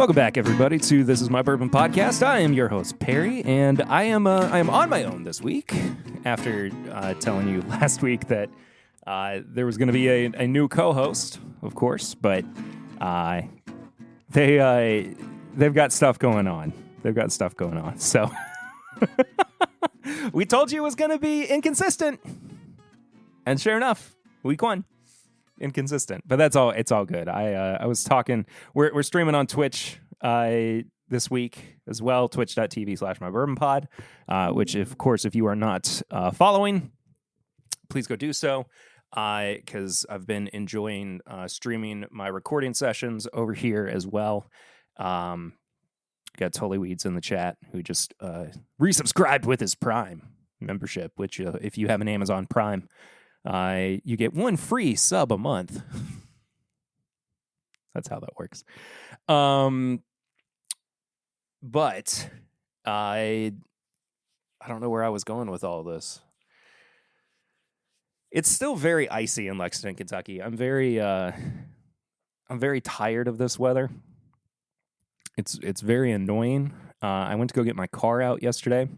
Welcome back, everybody, to This Is My Bourbon Podcast. I am your host, Perry, and I am on my own this week after telling you last week that there was going to be a new co-host, of course, but they've got stuff going on. So we told you it was going to be inconsistent, and sure enough, week one. Inconsistent, but that's all. It's all good. I was talking. We're streaming on Twitch this week as well. Twitch.tv/mybourbonpod. Which, of course, if you are not following, please go do so. Because I've been enjoying streaming my recording sessions over here as well. Got Totally Weeds in the chat who just resubscribed with his Prime membership. Which, if you have an Amazon Prime. You get one free sub a month. That's how that works. But I don't know where I was going with all this. It's still very icy in Lexington, Kentucky. I'm very tired of this weather. It's very annoying. I went to go get my car out yesterday.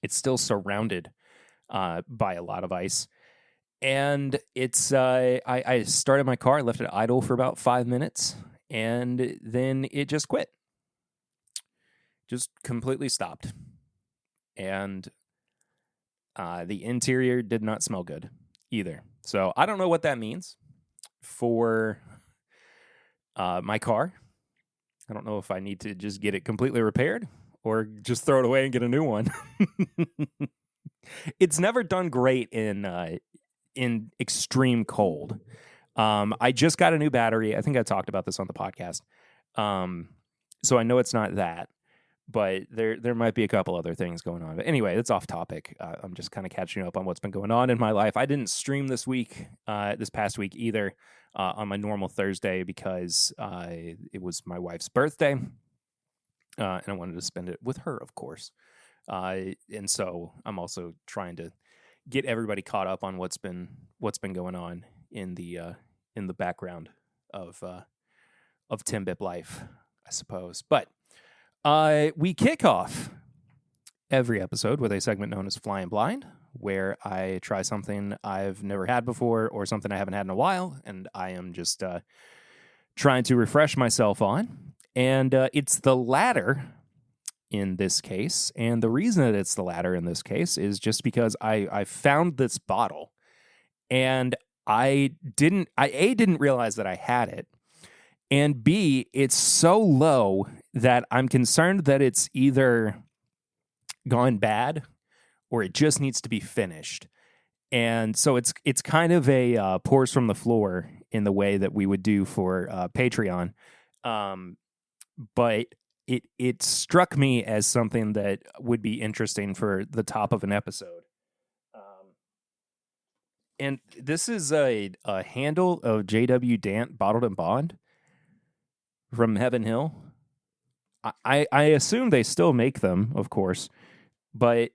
It's still surrounded by a lot of ice. And it's I started my car, left it idle for about 5 minutes, and then it just quit. Just completely stopped. And the interior did not smell good either. So I don't know what that means for my car. I don't know if I need to just get it completely repaired or just throw it away and get a new one. It's never done great in extreme cold. I just got a new battery. I think I talked about this on the podcast. So I know it's not that, but there might be a couple other things going on. But anyway, it's off topic. I'm just kind of catching up on what's been going on in my life. I didn't stream this past week either, on my normal Thursday because it was my wife's birthday, and I wanted to spend it with her, of course. And so I'm also trying to get everybody caught up on what's been going on in the background of Timbip life, I suppose. But we kick off every episode with a segment known as Flying Blind, where I try something I've never had before or something I haven't had in a while, and I am just trying to refresh myself on. And it's the latter in this case, and the reason that it's the latter in this case is just because I found this bottle, and I didn't realize that I had it, and B, it's so low that I'm concerned that it's either gone bad or it just needs to be finished. And so it's kind of a pours from the floor in the way that we would do for Patreon, but it struck me as something that would be interesting for the top of an episode. And this is a handle of J.W. Dant Bottled and Bond from Heaven Hill. I assume they still make them, of course, but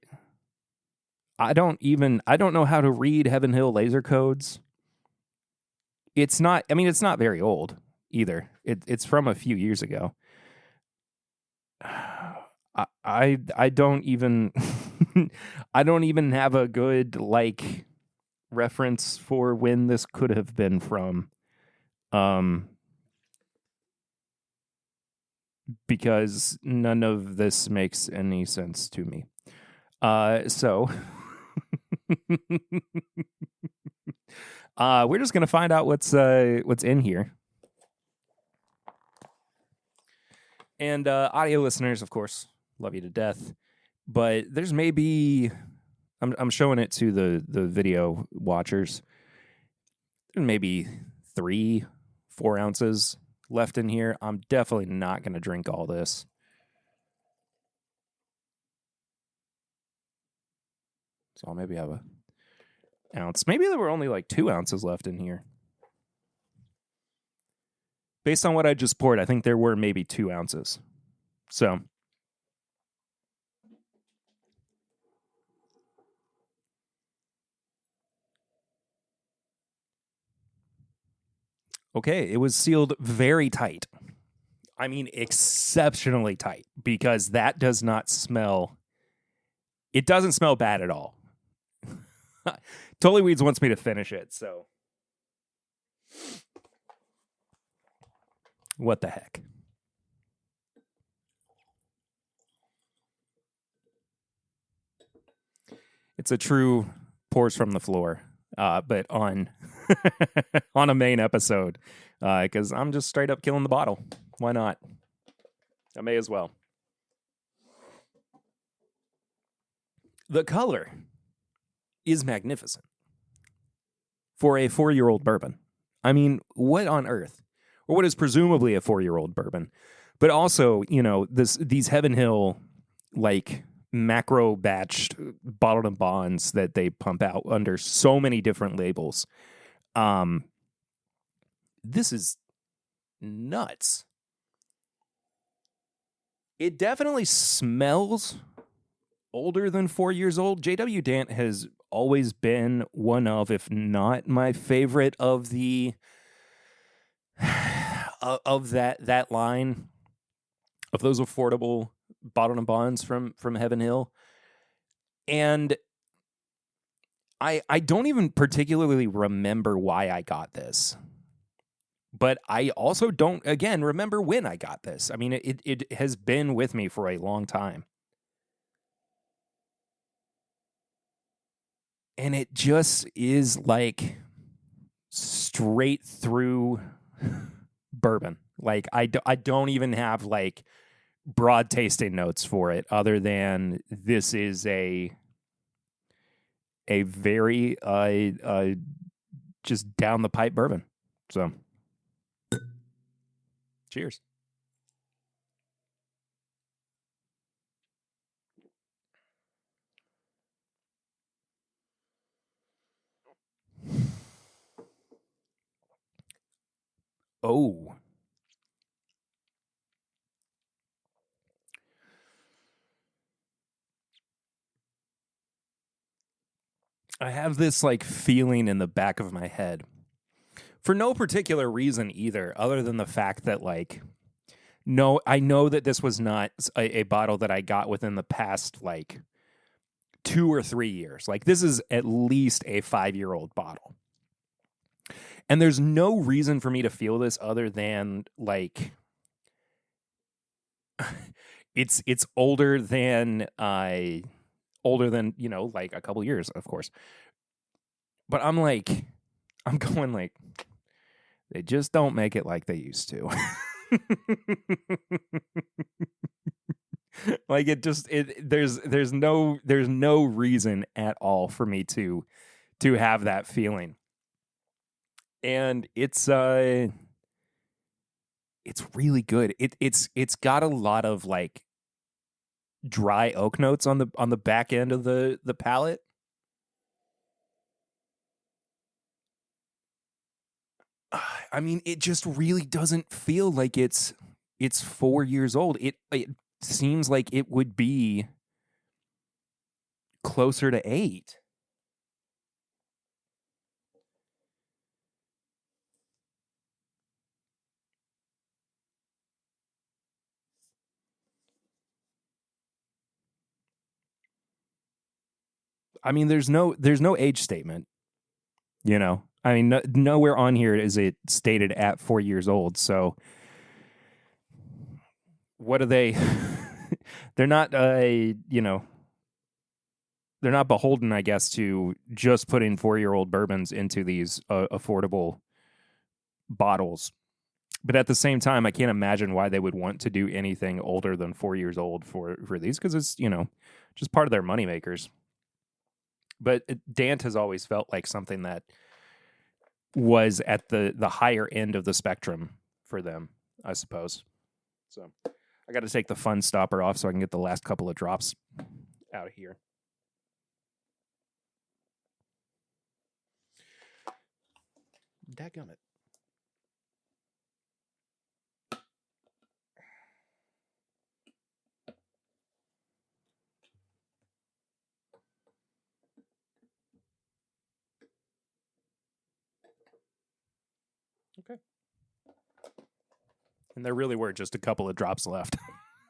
I don't know how to read Heaven Hill laser codes. It's not very old either. It's from a few years ago. I don't even I don't even have a good reference for when this could have been from, because none of this makes any sense to me. So we're just gonna find out what's in here. And audio listeners, of course, love you to death. But there's maybe, I'm showing it to the video watchers, maybe 3-4 ounces left in here. I'm definitely not going to drink all this. So I'll maybe have an ounce. Maybe there were only 2 ounces left in here. Based on what I just poured, I think there were maybe 2 ounces. So okay, it was sealed very tight. I mean, exceptionally tight, because that does not smell. It doesn't smell bad at all. Totally Weeds wants me to finish it, so what the heck? It's a true pours from the floor, but on on a main episode, because I'm just straight up killing the bottle. Why not? I may as well. The color is magnificent for a 4-year-old bourbon. I mean, what on earth? Or what is presumably a 4-year-old bourbon. But also, these Heaven Hill, like, macro batched bottled and bonds that they pump out under so many different labels. This is nuts. It definitely smells older than 4 years old. J.W. Dant has always been one of, if not my favorite of the of that line of those affordable bottled and bonds from Heaven Hill. And I don't even particularly remember why I got this. But I also don't, again, remember when I got this. I mean, it has been with me for a long time. And it just is like straight through bourbon. Like, I don't even have like broad tasting notes for it, other than this is a very just down the pipe bourbon. So cheers. Oh. I have this like feeling in the back of my head for no particular reason either, other than the fact that like, no, I know that this was not a bottle that I got within the past like 2 or 3 years. Like, this is at least a 5-year-old bottle. And there's no reason for me to feel this other than like it's older than like a couple years, of course. But I'm going like, they just don't make it like they used to. Like, there's no reason at all for me to have that feeling. And it's really good. It's got a lot of like dry oak notes on the back end of the palate. I mean, it just really doesn't feel like it's 4 years old. It seems like it would be closer to 8. I mean, there's no age statement, I mean, nowhere on here is it stated at 4 years old. So what are they? They're not they're not beholden, I guess, to just putting 4-year-old bourbons into these affordable bottles. But at the same time, I can't imagine why they would want to do anything older than 4 years old for these, because it's, just part of their moneymakers. But Dant has always felt like something that was at the higher end of the spectrum for them, I suppose. So I got to take the fun stopper off so I can get the last couple of drops out of here. Dadgummit. Okay. And there really were just a couple of drops left.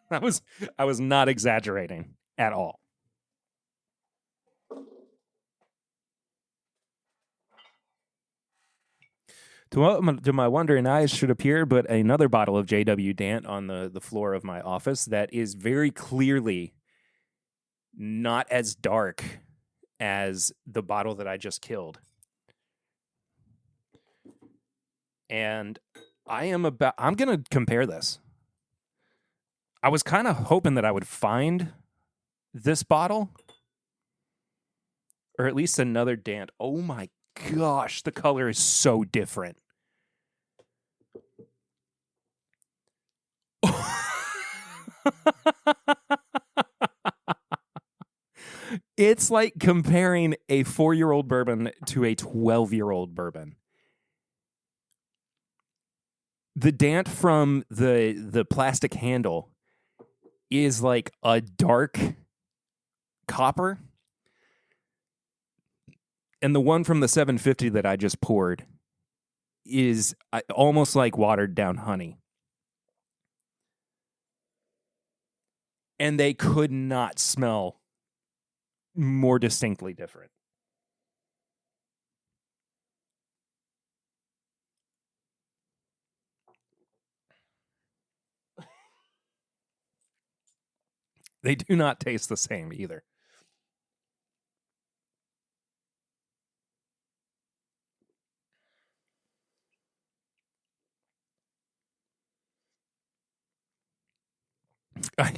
I was not exaggerating at all. To my wondering eyes should appear but another bottle of J.W. Dant on the floor of my office that is very clearly not as dark as the bottle that I just killed. And I'm going to compare this. I was kind of hoping that I would find this bottle, or at least another Dant. Oh my gosh, the color is so different. It's like comparing a 4-year-old bourbon to a 12-year-old bourbon. The Dant from the plastic handle is like a dark copper. And the one from the 750 that I just poured is almost like watered down honey. And they could not smell more distinctly different. They do not taste the same either.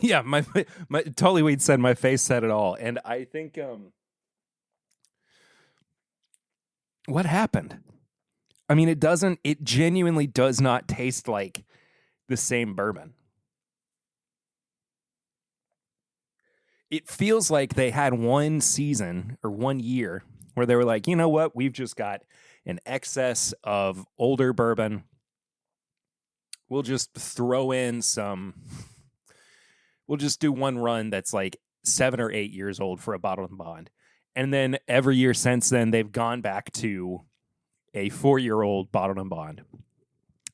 Yeah, my Tullyweed said my face said it all, and I think what happened? I mean, it genuinely does not taste like the same bourbon. It feels like they had one season or 1 year where they were like, you know what? We've just got an excess of older bourbon. We'll just throw in we'll just do one run that's like 7 or 8 years old for a bottle and bond. And then every year since then, they've gone back to a 4-year-old bottled and bond.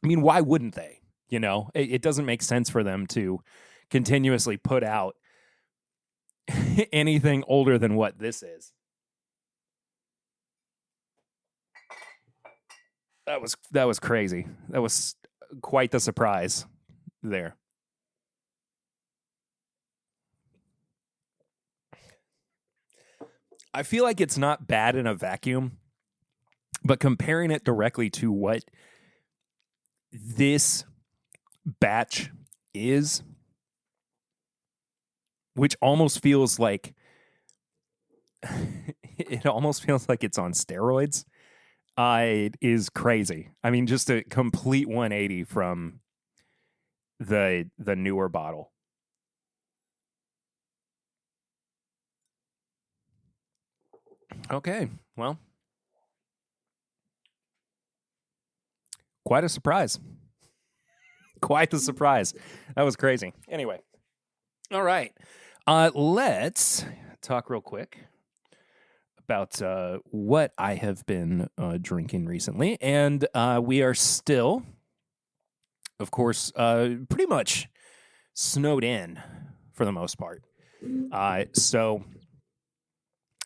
I mean, why wouldn't they? You know, it doesn't make sense for them to continuously put out anything older than what this is. That was crazy. That was quite the surprise there. I feel like it's not bad in a vacuum, but comparing it directly to what this batch is, which almost feels like it almost feels like it's on steroids, it is crazy. I mean, just a complete 180 from the newer bottle. Okay, well, quite a surprise. Quite the surprise. That was crazy. Anyway, all right. Let's talk real quick about what I have been drinking recently. And we are still, of course, pretty much snowed in for the most part. So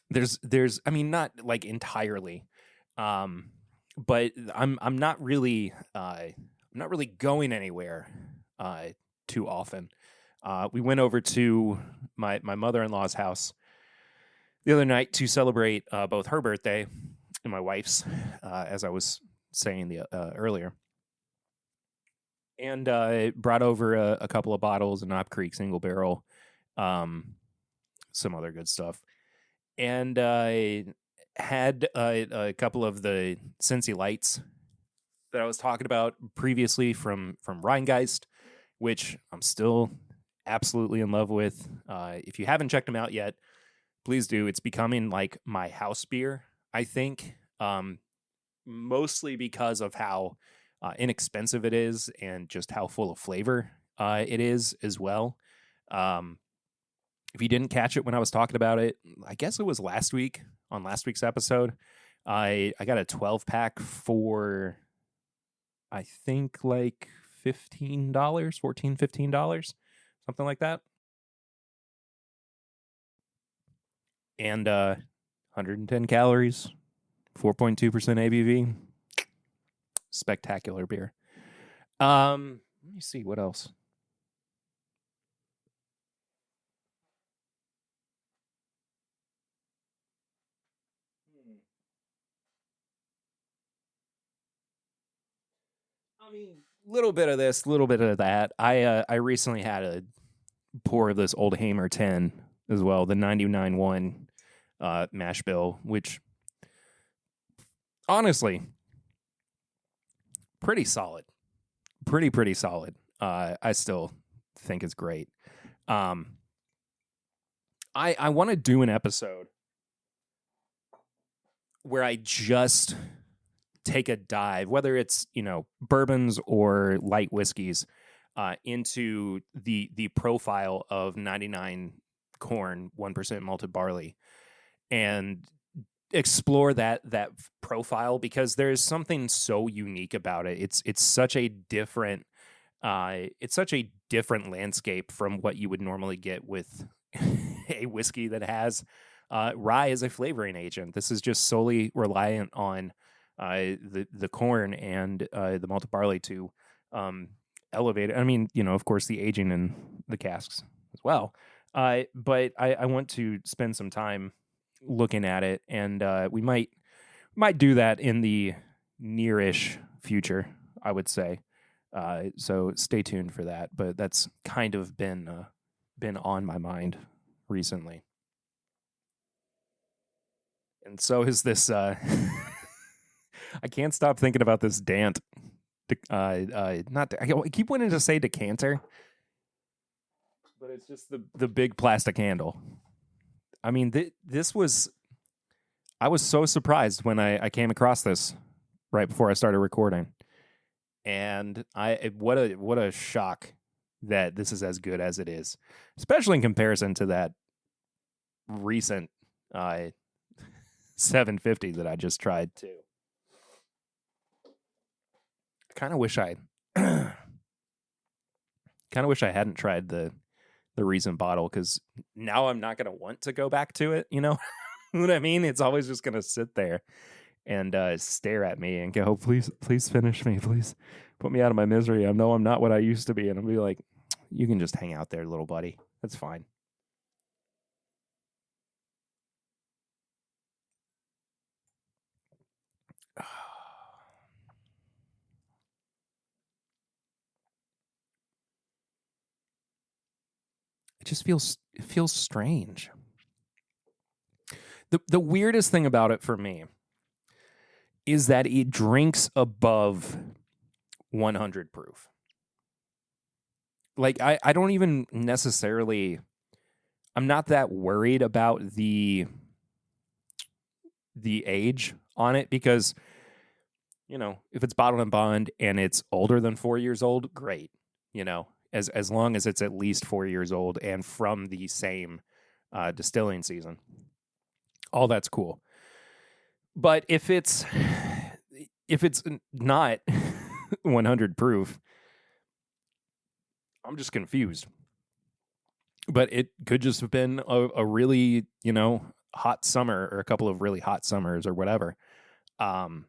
there's I mean, not like entirely, but I'm not really going anywhere too often. We went over to my mother-in-law's house the other night to celebrate both her birthday and my wife's, as I was saying earlier. And brought over a couple of bottles, a Knob Creek single barrel, some other good stuff. And I had a couple of the Cincy Lights that I was talking about previously from Rheingeist, which I'm still absolutely in love with. If you haven't checked them out yet, please do. It's becoming like my house beer, I think, mostly because of how inexpensive it is and just how full of flavor it is as well. If you didn't catch it when I was talking about it, I guess it was last week on last week's episode. I got a 12-pack for, I think, like $15, $14, $15, something like that. And 110 calories, 4.2% ABV. Spectacular beer. Let me see what else. I mean, little bit of this, little bit of that. I recently had a pour of this old Hamer 10 as well, the 99.1 mash bill, which honestly, pretty solid. Pretty solid. I still think it's great. I want to do an episode where I just take a dive, whether it's, bourbons or light whiskeys, into the profile of 99 corn, 1% malted barley, and explore that profile, because there's something so unique about it. It's such a different landscape from what you would normally get with a whiskey that has rye as a flavoring agent. This is just solely reliant on the corn and the malted barley to elevate it. I mean, of course, the aging in the casks as well. But I want to spend some time looking at it, and we might do that in the nearish future, I would say. So stay tuned for that. But that's kind of been on my mind recently, and so is this. I can't stop thinking about this Dant. I keep wanting to say decanter, but it's just the big plastic handle. I mean, I was so surprised when I came across this right before I started recording, and what a shock that this is as good as it is, especially in comparison to that recent 750 that I just tried too. I kind of wish I hadn't tried the recent bottle, because now I'm not going to want to go back to it. You know what I mean? It's always just going to sit there and stare at me and go, "Oh, please finish me. Please put me out of my misery. I know I'm not what I used to be." And I'll be like, "You can just hang out there, little buddy. That's fine." It feels strange. The weirdest thing about it for me is that it drinks above 100 proof. Like, I don't even necessarily, I'm not that worried about the age on it, because, if it's bottled and bond and it's older than 4 years old, great. As long as it's at least 4 years old and from the same distilling season, all that's cool. But if it's not 100 proof, I'm just confused. But it could just have been a really, hot summer, or a couple of really hot summers, or whatever, that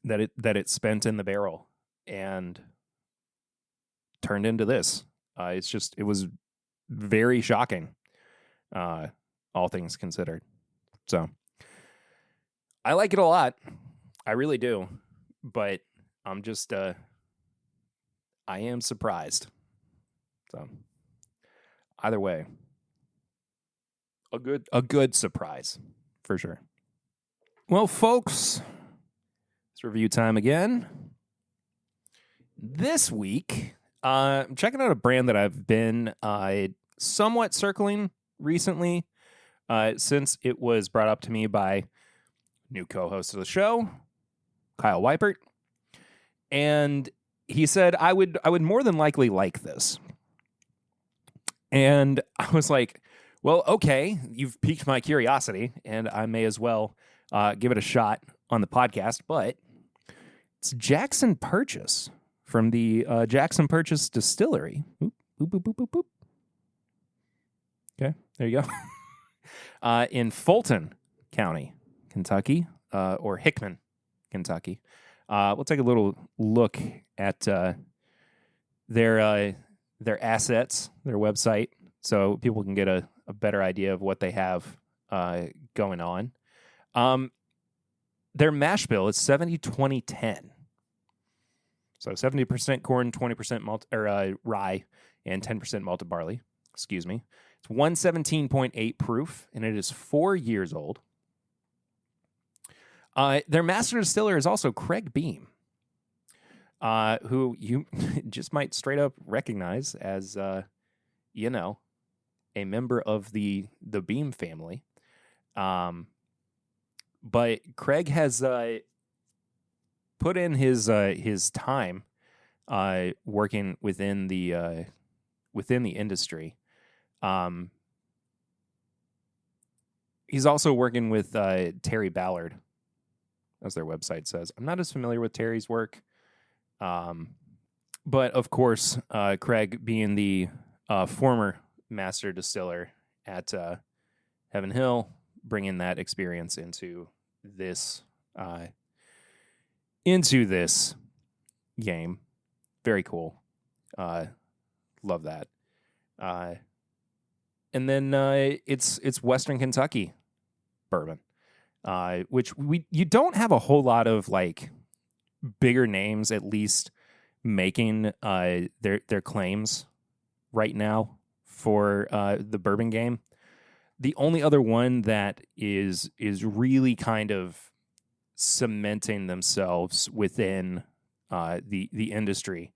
it spent in the barrel and turned into this. It was very shocking, all things considered. So I like it a lot. I really do. But I'm just, I am surprised. So either way, a good surprise for sure. Well, folks, it's review time again. This week, I'm checking out a brand that I've been somewhat circling recently, since it was brought up to me by new co-host of the show, Kyle Weipert, and he said I would more than likely like this. And I was like, well, okay, you've piqued my curiosity, and I may as well give it a shot on the podcast. But it's Jackson Purchase. from the Jackson Purchase Distillery. Oop, boop, boop, boop, boop, boop. Okay, there you go. In Fulton County, Kentucky, or Hickman, Kentucky. We'll take a little look at their assets, their website, so people can get a better idea of what they have going on. Their mash bill is 70-20-10. So 70% corn, 20% rye, and 10% malted barley. Excuse me. It's 117.8 proof, and it is 4 years old. Their master distiller is also Craig Beam, who you just might straight up recognize as, a member of the Beam family. But Craig has put in his time working within the industry. He's also working with Terry Ballard, as their website says. I'm not as familiar with Terry's work, but of course, Craig being the former master distiller at Heaven Hill, bringing that experience into this game. Very cool. Love that. And then it's Western Kentucky bourbon, which you don't have a whole lot of like bigger names, at least making their claims right now for the bourbon game. The only other one that is really kind of cementing themselves within the industry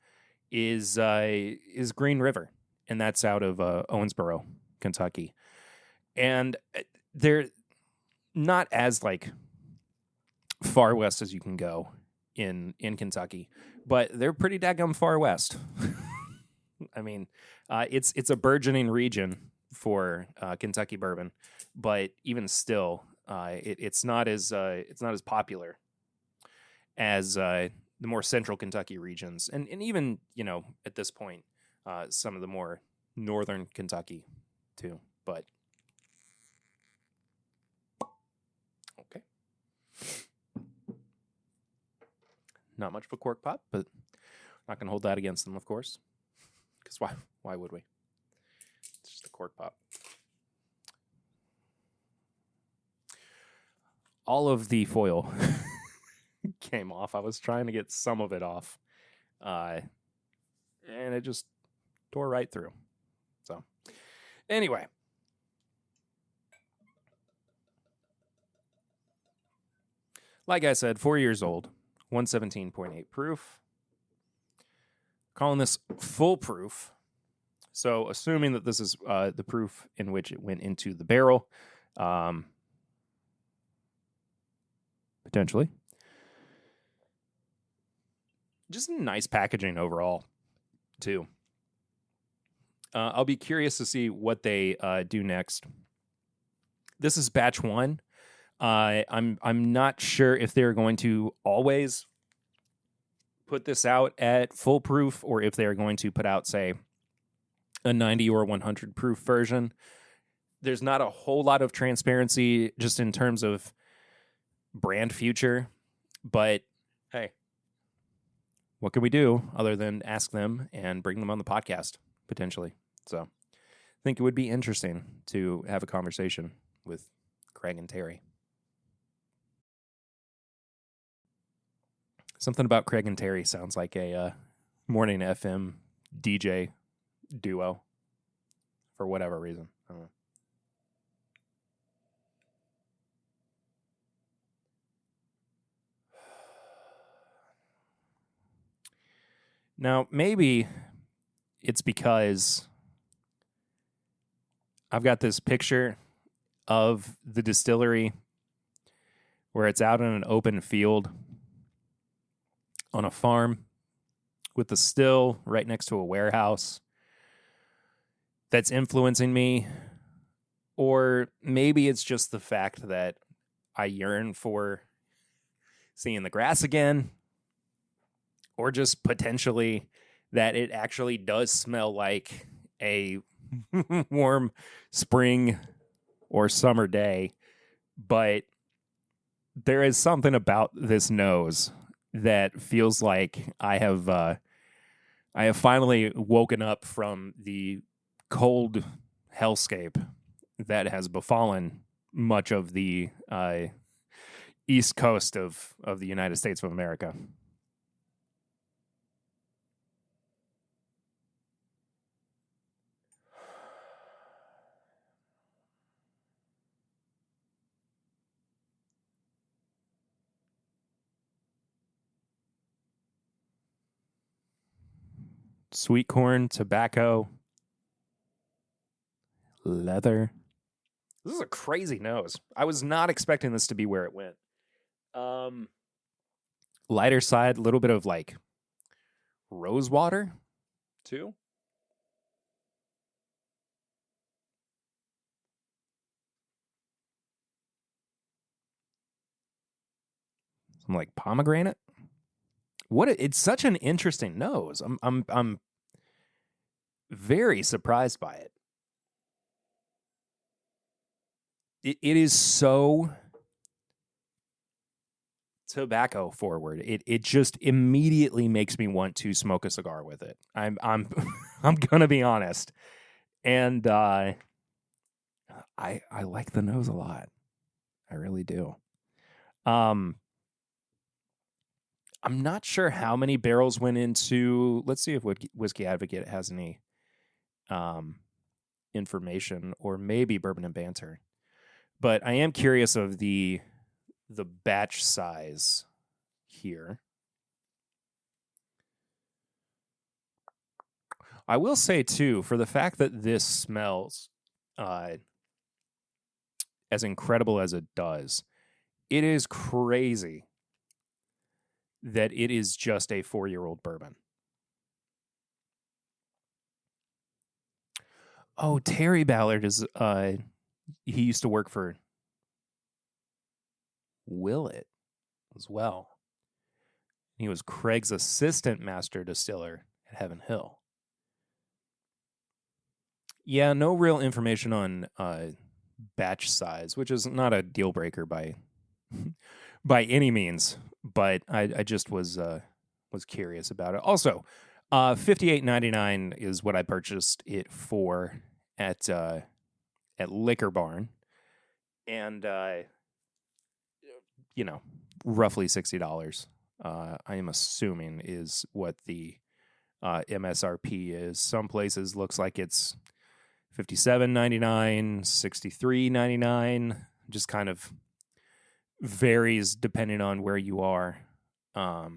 is Green River, and that's out of Owensboro, Kentucky. And they're not as like far west as you can go in Kentucky, but they're pretty daggum far west. I mean, it's a burgeoning region for Kentucky bourbon, but even still, it's not as popular as the more central Kentucky regions, and even at this point, some of the more northern Kentucky too. But okay, not much of a cork pop, but not going to hold that against them, of course, because why would we? It's just a cork pop. All of the foil came off. I was trying to get some of it off, and it just tore right through. So, anyway. Like I said, 4 years old, 117.8 proof. Calling this full proof. So, assuming that this is the proof in which it went into the barrel, potentially. Just nice packaging overall, too. I'll be curious to see what they do next. This is batch 1. I'm not sure if they're going to always put this out at full proof, or if they're going to put out, say, a 90 or 100 proof version. There's not a whole lot of transparency just in terms of brand future, but hey, what can we do other than ask them and bring them on the podcast potentially? So I think it would be interesting to have a conversation with Craig and Terry. Something about Craig and Terry sounds like a morning FM DJ duo for whatever reason. I don't know. Now, maybe it's because I've got this picture of the distillery where it's out in an open field on a farm with the still right next to a warehouse that's influencing me. Or maybe it's just the fact that I yearn for seeing the grass again. or just potentially that it actually does smell like a warm spring or summer day. But there is something about this nose that feels like I have finally woken up from the cold hellscape that has befallen much of the east coast of the United States of America. Sweet corn, tobacco, leather. This is a crazy nose. I was not expecting this to be where it went. Lighter side, a little bit of like rose water, too. Some like pomegranate. It's such an interesting nose. I'm very surprised by it. It is so tobacco forward. It just immediately makes me want to smoke a cigar with it. I'm I'm gonna be honest, and I like the nose a lot. I really do. I'm not sure how many barrels went into. Let's see if Whiskey Advocate has any information, or maybe Bourbon and Banter. But I am curious of the batch size here. I will say too, for the fact that this smells as incredible as it does, it is crazy that it is just a 4-year-old bourbon. Oh, Terry Ballard is he used to work for Willett as well. He was Craig's assistant master distiller at Heaven Hill. Yeah, no real information on batch size, which is not a deal breaker by any means, but I just was curious about it. Also, $58.99 is what I purchased it for at Liquor Barn, and roughly $60. I am assuming is what the MSRP is. Some places looks like it's $57.99, $63.99. Just kind of varies depending on where you are. Yeah.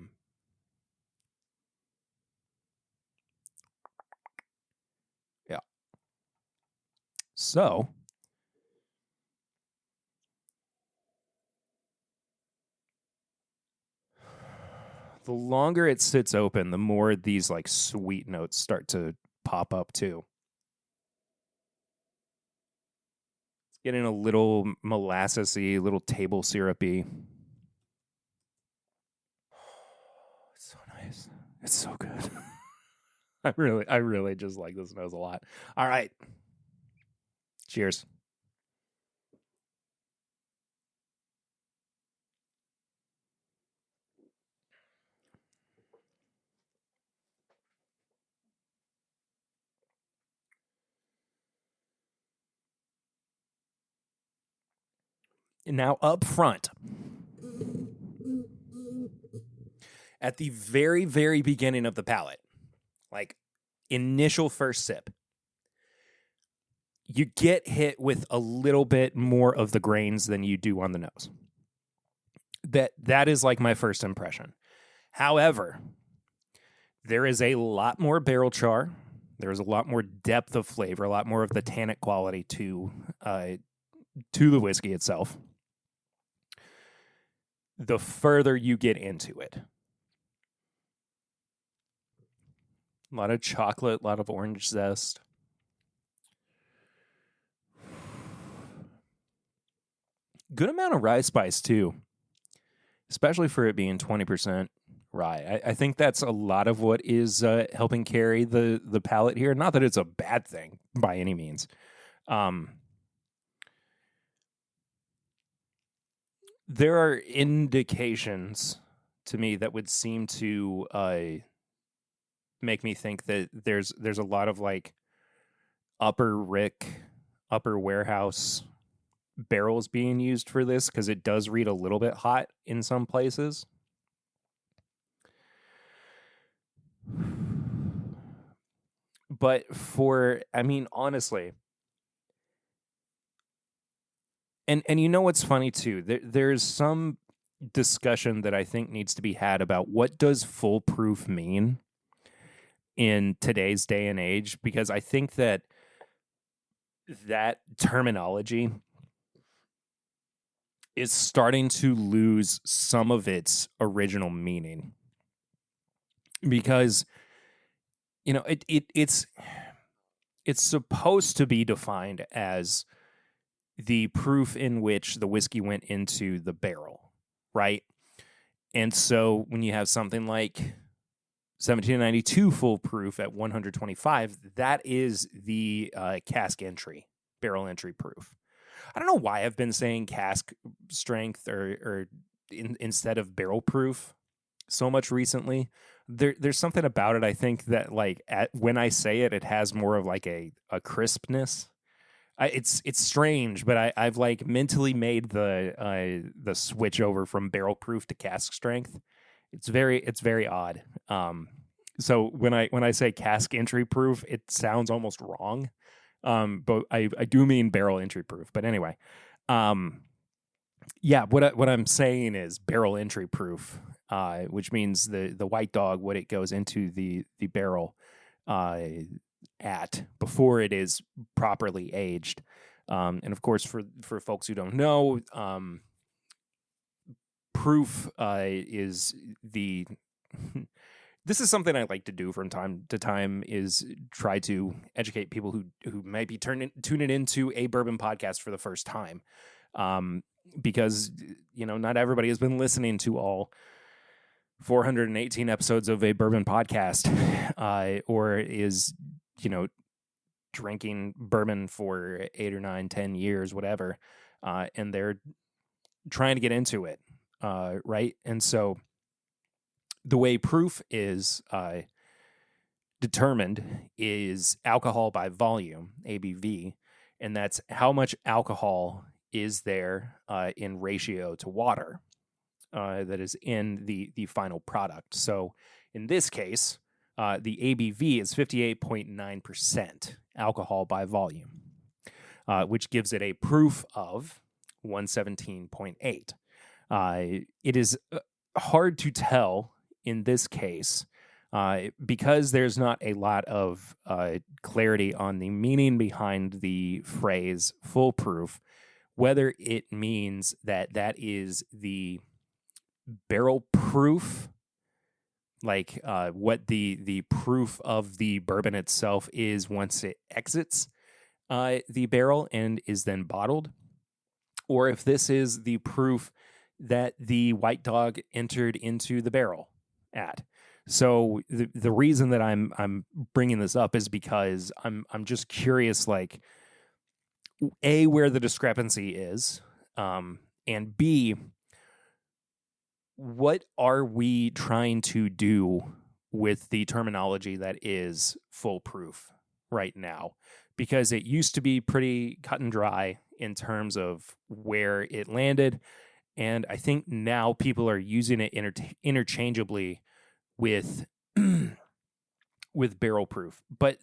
So the longer it sits open, the more these like sweet notes start to pop up too. It's getting a little molassesy, a little table syrupy. It's so nice. It's so good. I really just like this nose a lot. All right. Cheers. Now up front, at the very, very beginning of the palate, like initial first sip, you get hit with a little bit more of the grains than you do on the nose. That is like my first impression. However, there is a lot more barrel char. There is a lot more depth of flavor, a lot more of the tannic quality to the whiskey itself. The further you get into it, a lot of chocolate, a lot of orange zest. Good amount of rye spice too, especially for it being 20%. rye. I think that's a lot of what is helping carry the palate here. Not that it's a bad thing by any means. There are indications to me that would seem to make me think that there's a lot of like upper warehouse barrels being used for this, because it does read a little bit hot in some places. But honestly, and you know what's funny too? There's some discussion that I think needs to be had about what does foolproof mean in today's day and age, because I think that terminology is starting to lose some of its original meaning, because it's supposed to be defined as the proof in which the whiskey went into the barrel, right? And so when you have something like 1792 full proof at 125, that is the cask entry, barrel entry proof. I don't know why I've been saying cask strength or instead of barrel proof so much recently. There's something about it, I think, that like when I say it, it has more of like a crispness. It's strange, but I've like mentally made the switch over from barrel proof to cask strength. It's very odd. So when I say cask entry proof, it sounds almost wrong. But I do mean barrel entry proof. But anyway, yeah, what I'm saying is barrel entry proof, which means the white dog, what it goes into the barrel at before it is properly aged. And of course, for folks who don't know, proof is the this is something I like to do from time to time, is try to educate people who might be tuning into a bourbon podcast for the first time, because not everybody has been listening to all 418 episodes of a bourbon podcast, or is drinking bourbon for 8 or 9, 10 years, whatever, and they're trying to get into it, right? And so the way proof is determined is alcohol by volume, ABV, and that's how much alcohol is there in ratio to water that is in the final product. So in this case, the ABV is 58.9% alcohol by volume, which gives it a proof of 117.8. It is hard to tell in this case, because there's not a lot of clarity on the meaning behind the phrase foolproof, whether it means that is the barrel proof, like what the proof of the bourbon itself is once it exits the barrel and is then bottled, or if this is the proof that the white dog entered into the barrel at. So the reason that I'm bringing this up is because I'm just curious, like, A, where the discrepancy is, and B, what are we trying to do with the terminology that is foolproof right now? Because it used to be pretty cut and dry in terms of where it landed, and I think now people are using it interchangeably with with barrel proof. But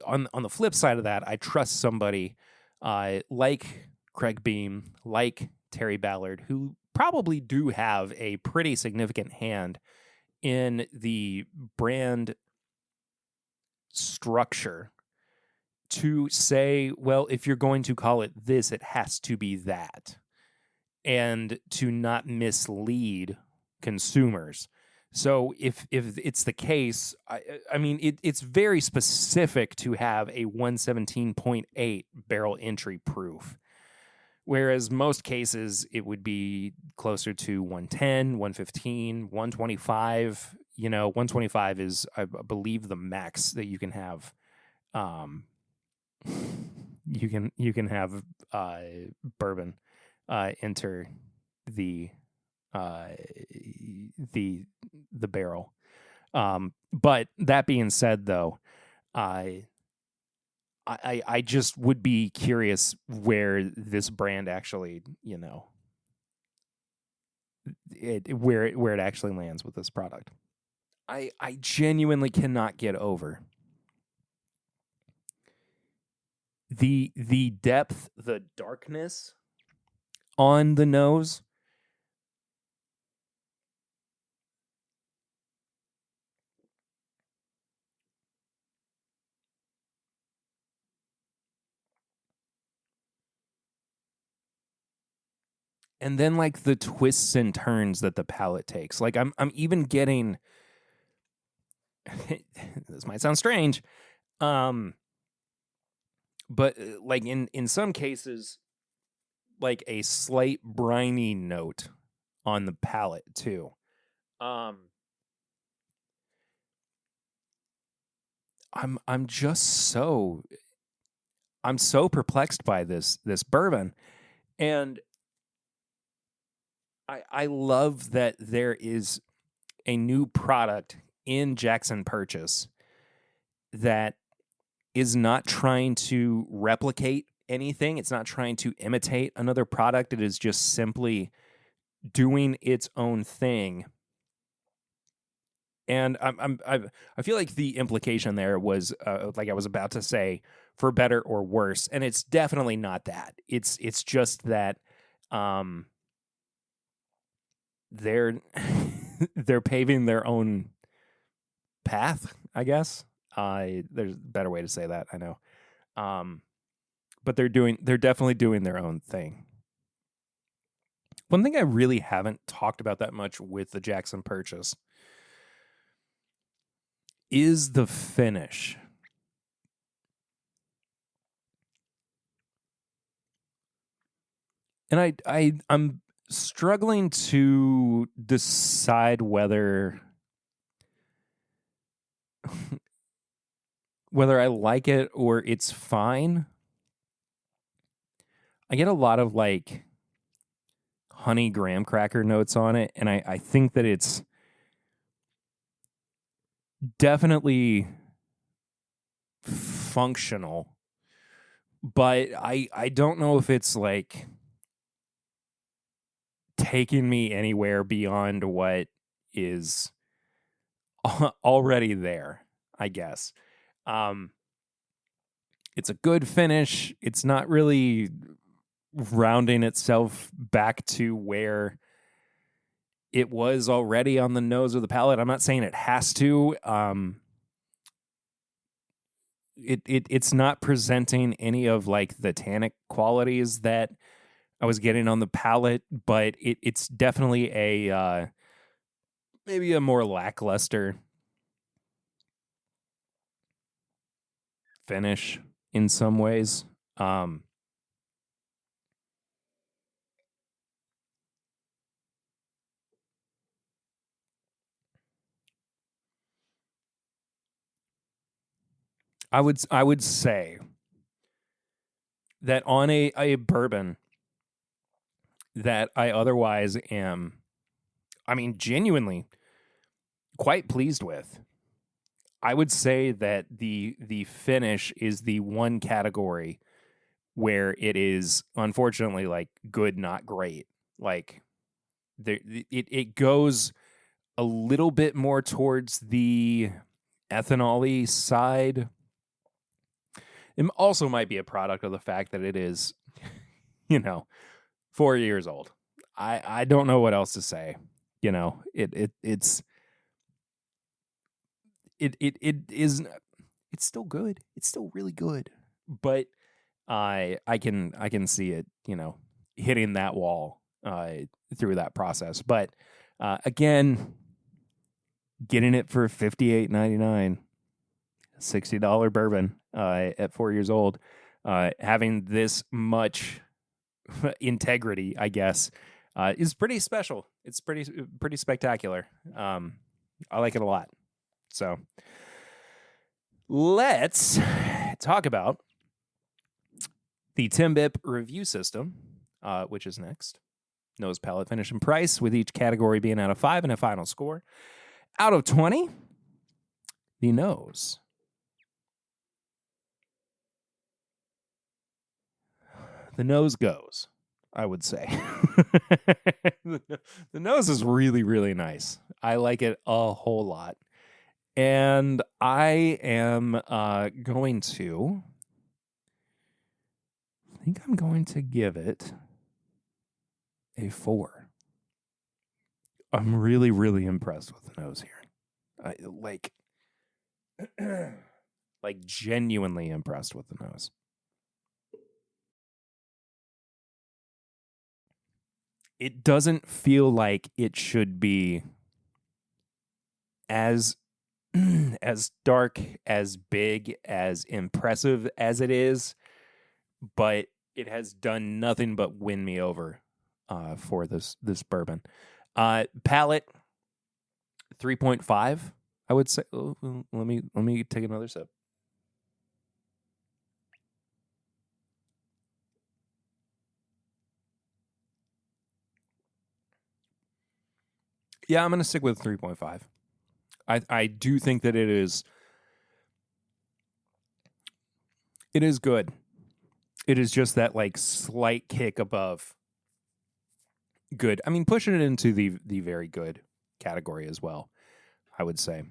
on the flip side of that, I trust somebody like Craig Beam, like Terry Ballard, who probably do have a pretty significant hand in the brand structure, to say, well, if you're going to call it this, it has to be that, and to not mislead consumers. So if it's the case, I mean, it's very specific to have a 117.8 barrel entry proof, Whereas most cases, it would be closer to 110, 115, 125. 125 is, I believe, the max that you can have. You can have bourbon enter the the barrel. But that being said, though, I just would be curious where this brand actually, where it actually lands with this product. I genuinely cannot get over the depth, the darkness on the nose. And then like the twists and turns that the palate takes. Like I'm even getting this might sound strange. But like in some cases, like a slight briny note on the palate too. I'm so perplexed by this bourbon, and I love that there is a new product in Jackson Purchase that is not trying to replicate anything. It's not trying to imitate another product. It is just simply doing its own thing. And I feel like the implication there was like I was about to say, for better or worse, and it's definitely not that. It's just that they're they're paving their own path, I guess. There's a better way to say that, I know. But they're definitely doing their own thing. One thing I really haven't talked about that much with the Jackson Purchase is the finish. And I'm struggling to decide whether I like it or it's fine. I get a lot of like honey graham cracker notes on it, and I think that it's definitely functional, but I don't know if it's like taking me anywhere beyond what is already there, I guess. It's a good finish. It's not really rounding itself back to where it was already on the nose or the palate. I'm not saying it has to. It's not presenting any of like the tannic qualities that I was getting on the palate, but it's definitely a maybe a more lackluster finish in some ways. I would say that on a bourbon that I otherwise am, I mean, genuinely quite pleased with, I would say that the finish is the one category where it is unfortunately like good, not great. Like it goes a little bit more towards the ethanol-y side. It also might be a product of the fact that it is, 4 years old. I don't know what else to say. It's still good. It's still really good. But I can see it, hitting that wall through that process. But again, getting it for $58.99, $60 bourbon at 4 years old, having this much integrity, I guess, is pretty special. It's pretty spectacular. I like it a lot. So let's talk about the Timbip review system, which is next. Nose, palate, finish, and price, with each category being out of 5 and a final score. Out of 20, the nose. The nose goes, I would say. The nose is really, really nice. I like it a whole lot. And I am going to... I think I'm going to give it a 4. I'm really, really impressed with the nose here. Like genuinely impressed with the nose. It doesn't feel like it should be as as dark, as big, as impressive as it is, but it has done nothing but win me over for this bourbon. Palate 3.5, I would say. Oh, let me take another sip. Yeah, I'm going to stick with 3.5. I do think that it is good. It is just that like slight kick above good. I mean, pushing it into the very good category as well, I would say.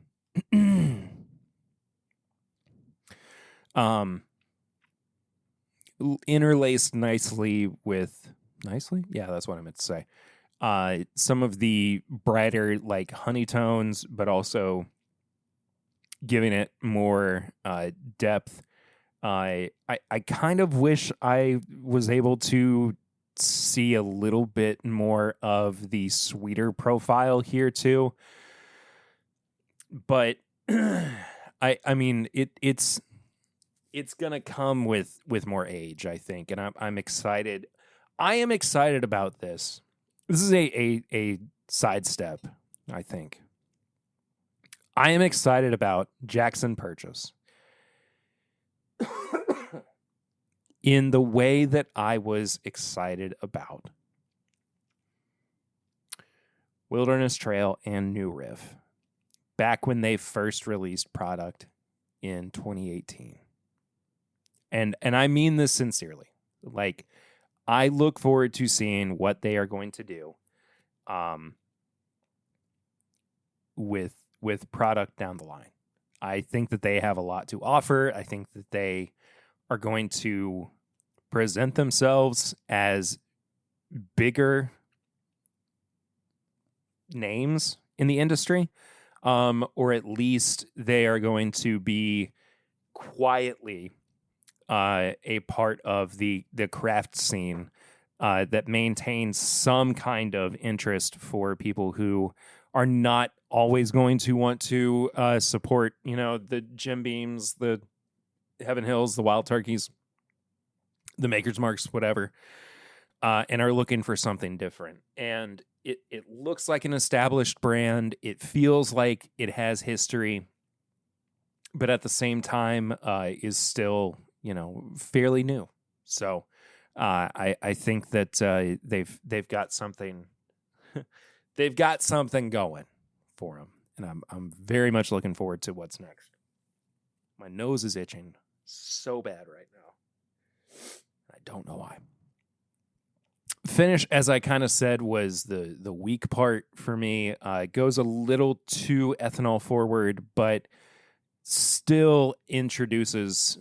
Interlaced nicely. Yeah, that's what I meant to say. Some of the brighter like honey tones, but also giving it more depth. I kind of wish I was able to see a little bit more of the sweeter profile here too. But I mean it's gonna come with more age, I think, and I'm excited. I am excited about this. This is a sidestep, I think. I am excited about Jackson Purchase in the way that I was excited about Wilderness Trail and New Riff back when they first released product in 2018. And I mean this sincerely. Like, I look forward to seeing what they are going to do with product down the line. I think that they have a lot to offer. I think that they are going to present themselves as bigger names in the industry, or at least they are going to be quietly a part of the craft scene that maintains some kind of interest for people who are not always going to want to support, the Jim Beams, the Heaven Hills, the Wild Turkeys, the Maker's Marks, whatever, and are looking for something different. And it looks like an established brand. It feels like it has history, but at the same time is still, fairly new. So I think that they've got something they've got something going for them, and I'm very much looking forward to what's next. My nose is itching so bad right now. I don't know why. Finish, as I kind of said, was the weak part for me. It goes a little too ethanol forward, but still introduces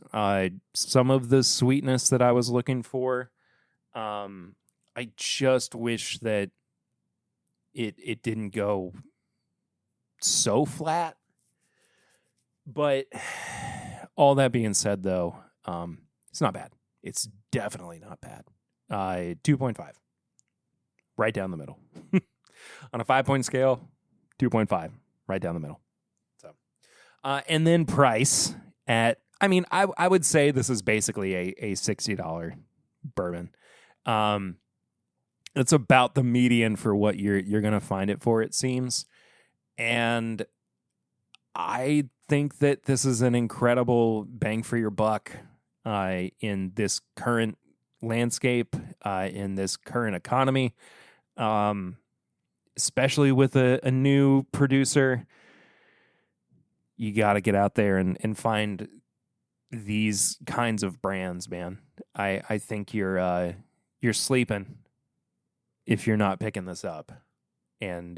some of the sweetness that I was looking for. I just wish that it didn't go so flat. But all that being said, though, it's not bad. It's definitely not bad. 2.5. Right down the middle. On a 5-point scale, 2.5. Right down the middle. So, and then price at, I would say this is basically a $60 bourbon. Um, it's about the median for what you're going to find it for, it seems. And I think that this is an incredible bang for your buck in this current landscape, in this current economy, especially with a new producer. You got to get out there and find these kinds of brands, man. I think you're sleeping if you're not picking this up. And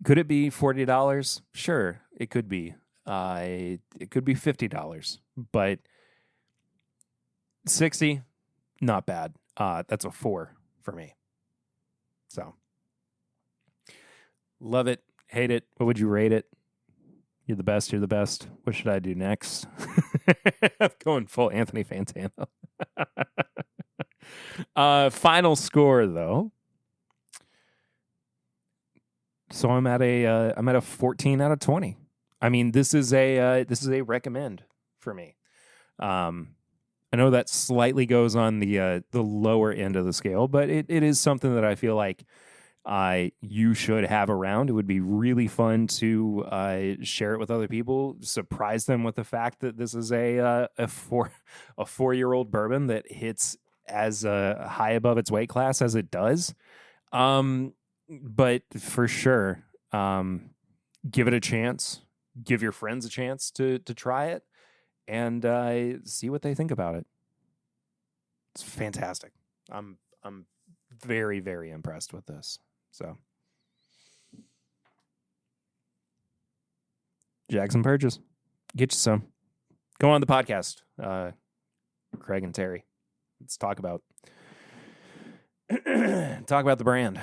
could it be $40? Sure, it could be. It could be $50, but 60, not bad. That's a 4 for me. So, love it, hate it. What would you rate it? You're the best. You're the best. What should I do next? I'm going full Anthony Fantano. Final score though. So I'm at a 14 out of 20. I mean, this is a recommend for me. I know that slightly goes on the lower end of the scale, but it is something that I feel like you should have around. It would be really fun to share it with other people, surprise them with the fact that this is a 4-year-old bourbon that hits as high above its weight class as it does. But for sure, give it a chance. Give your friends a chance to try it and see what they think about it. It's fantastic. I'm very, very impressed with this. So, Jackson Purchase, get you some. Go on the podcast, Craig and Terry. Let's talk about the brand.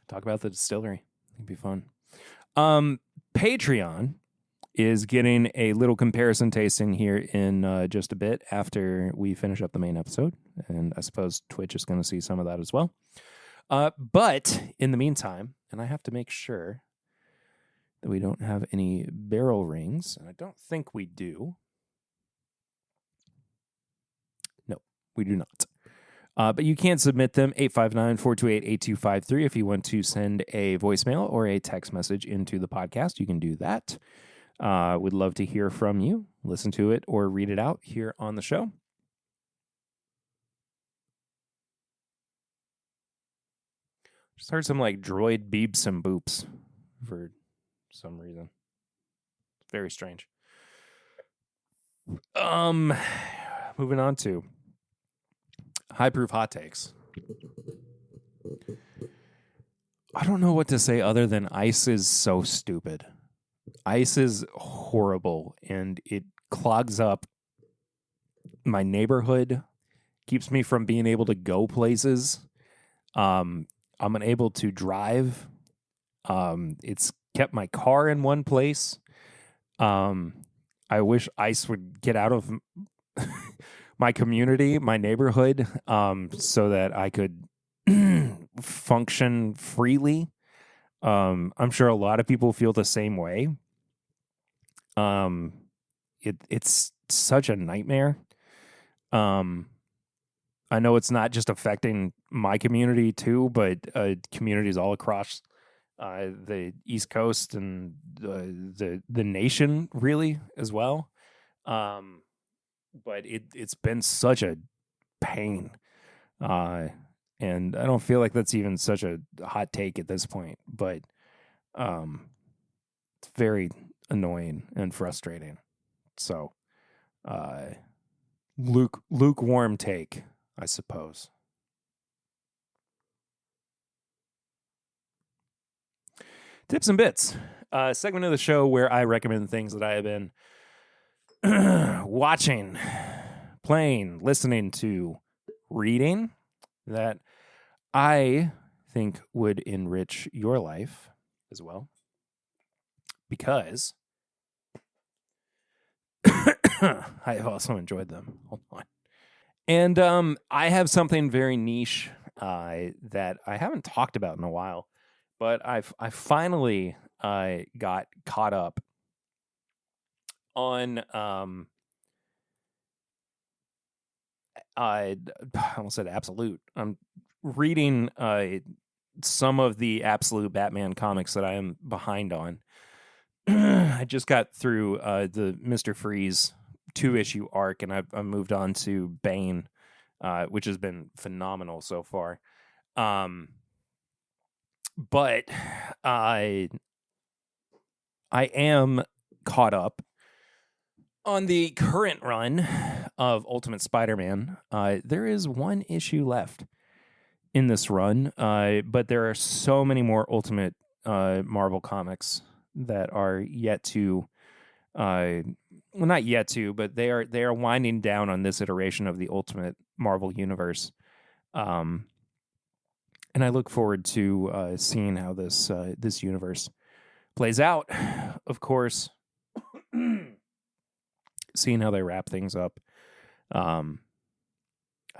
Talk about the distillery. It'd be fun. Patreon is getting a little comparison tasting here in just a bit after we finish up the main episode. And I suppose Twitch is going to see some of that as well. But in the meantime, and I have to make sure that we don't have any barrel rings, and I don't think we do. No, we do not. But you can submit them, 859-428-8253. If you want to send a voicemail or a text message into the podcast, you can do that. Would love to hear from you, listen to it, or read it out here on the show. Just heard some like droid beeps and boops for some reason. Very strange. Moving on to high proof hot takes. I don't know what to say other than ice is so stupid. Ice is horrible and it clogs up my neighborhood, keeps me from being able to go places. I'm unable to drive. It's kept my car in one place. I wish ice would get out of my community, my neighborhood, so that I could function freely. I'm sure a lot of people feel the same way. It's such a nightmare. I know it's not just affecting my community too, but communities all across the East Coast and the nation really as well. But it's been such a pain. And I don't feel like that's even such a hot take at this point, but it's very annoying and frustrating. So lukewarm take, I suppose. Tips and Bits, a segment of the show where I recommend things that I have been watching, playing, listening to, reading that I think would enrich your life as well. Because I have also enjoyed them. Hold on. And I have something very niche that I haven't talked about in a while, but I finally got caught up on I almost said absolute. I'm reading some of the absolute Batman comics that I am behind on. I just got through the Mr. Freeze 2-issue arc, and I've moved on to Bane, which has been phenomenal so far. But I am caught up on the current run of Ultimate Spider-Man. There is one issue left in this run, but there are so many more Ultimate Marvel comics that are yet to, well, not yet to, but they are winding down on this iteration of the Ultimate Marvel universe. And I look forward to seeing how this universe plays out. Of course, seeing how they wrap things up. I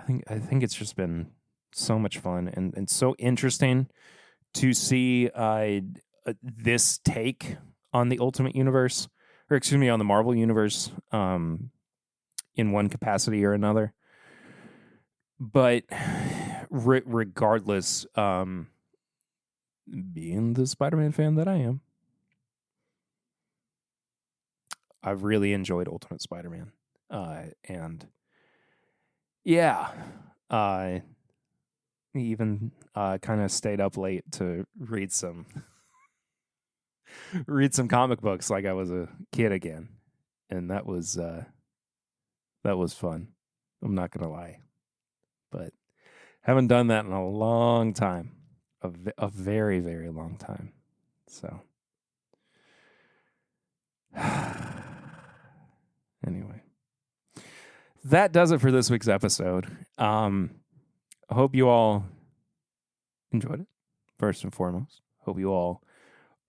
think it's just been so much fun and so interesting to see this take on the Ultimate Universe, or excuse me, on the Marvel Universe, in one capacity or another. But regardless, being the Spider-Man fan that I am, I've really enjoyed Ultimate Spider-Man. And yeah, even kind of stayed up late to read some comic books like I was a kid again. And that was fun. I'm not going to lie. But haven't done that in a long time. A very, very long time. So anyway, that does it for this week's episode. I hope you all enjoyed it, first and foremost. Hope you all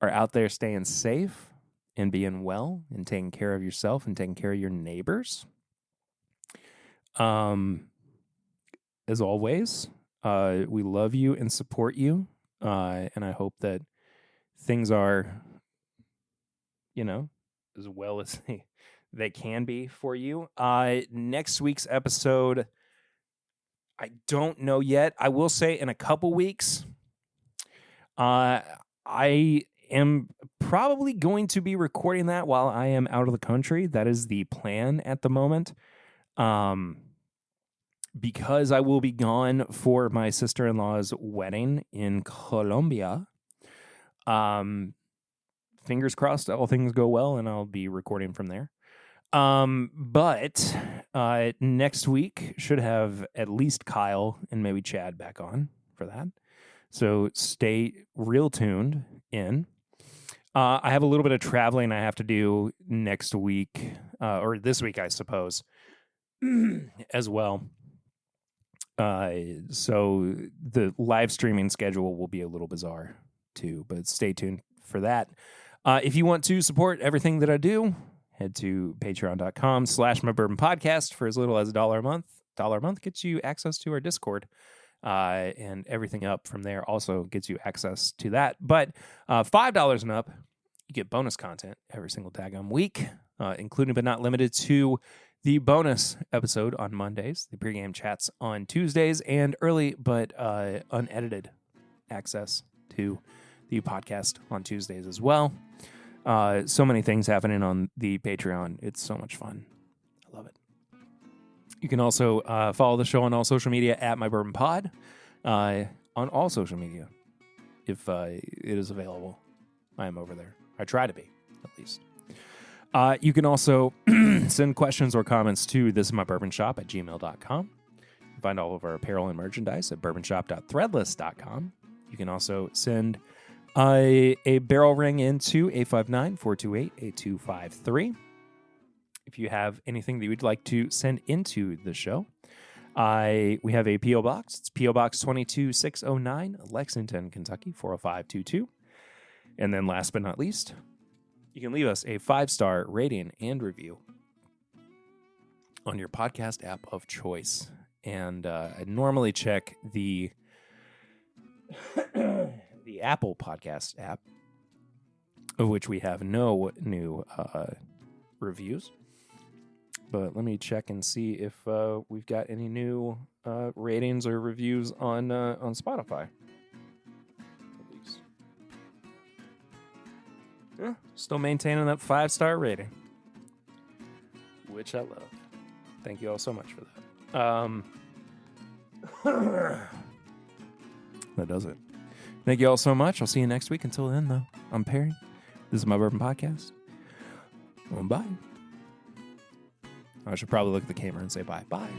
are out there staying safe and being well and taking care of yourself and taking care of your neighbors. As always, we love you and support you. And I hope that things are, as well as they can be for you. Next week's episode, I don't know yet. I will say in a couple weeks, I am probably going to be recording that while I am out of the country. That is the plan at the moment. Because I will be gone for my sister-in-law's wedding in Colombia. Fingers crossed all things go well, and I'll be recording from there. But next week should have at least Kyle and maybe Chad back on for that. So stay real tuned in. I have a little bit of traveling I have to do next week, or this week, I suppose, as well. So the live streaming schedule will be a little bizarre too, but stay tuned for that. If you want to support everything that I do, head to patreon.com/mybourbonpodcast for as little as $1 a month. $1 a month gets you access to our Discord, and everything up from there also gets you access to that. But $5 and up, you get bonus content every single daggone week, including but not limited to the bonus episode on Mondays, the pregame chats on Tuesdays, and early but unedited access to the podcast on Tuesdays as well. So many things happening on the Patreon. It's so much fun. I love it. You can also follow the show on all social media at MyBourbonPod, on all social media, if it is available. I am over there. I try to be, at least. You can also send questions or comments to thisismybourbonshop@gmail.com. You can find all of our apparel and merchandise at bourbonshop.threadless.com. You can also send a barrel ring into 859-428-8253. If you have anything that you would like to send into the show, we have a P.O. Box. It's P.O. Box 22609, Lexington, Kentucky, 40522. And then last but not least, you can leave us a 5-star rating and review on your podcast app of choice. And I normally check the Apple Podcast app, of which we have no new reviews. But let me check and see if we've got any new ratings or reviews on Spotify. At least. Yeah, still maintaining that 5-star rating, which I love. Thank you all so much for that. That does it. Thank you all so much. I'll see you next week. Until then, though, I'm Perry. This is my Bourbon Podcast. Well, bye. I should probably look at the camera and say bye. Bye.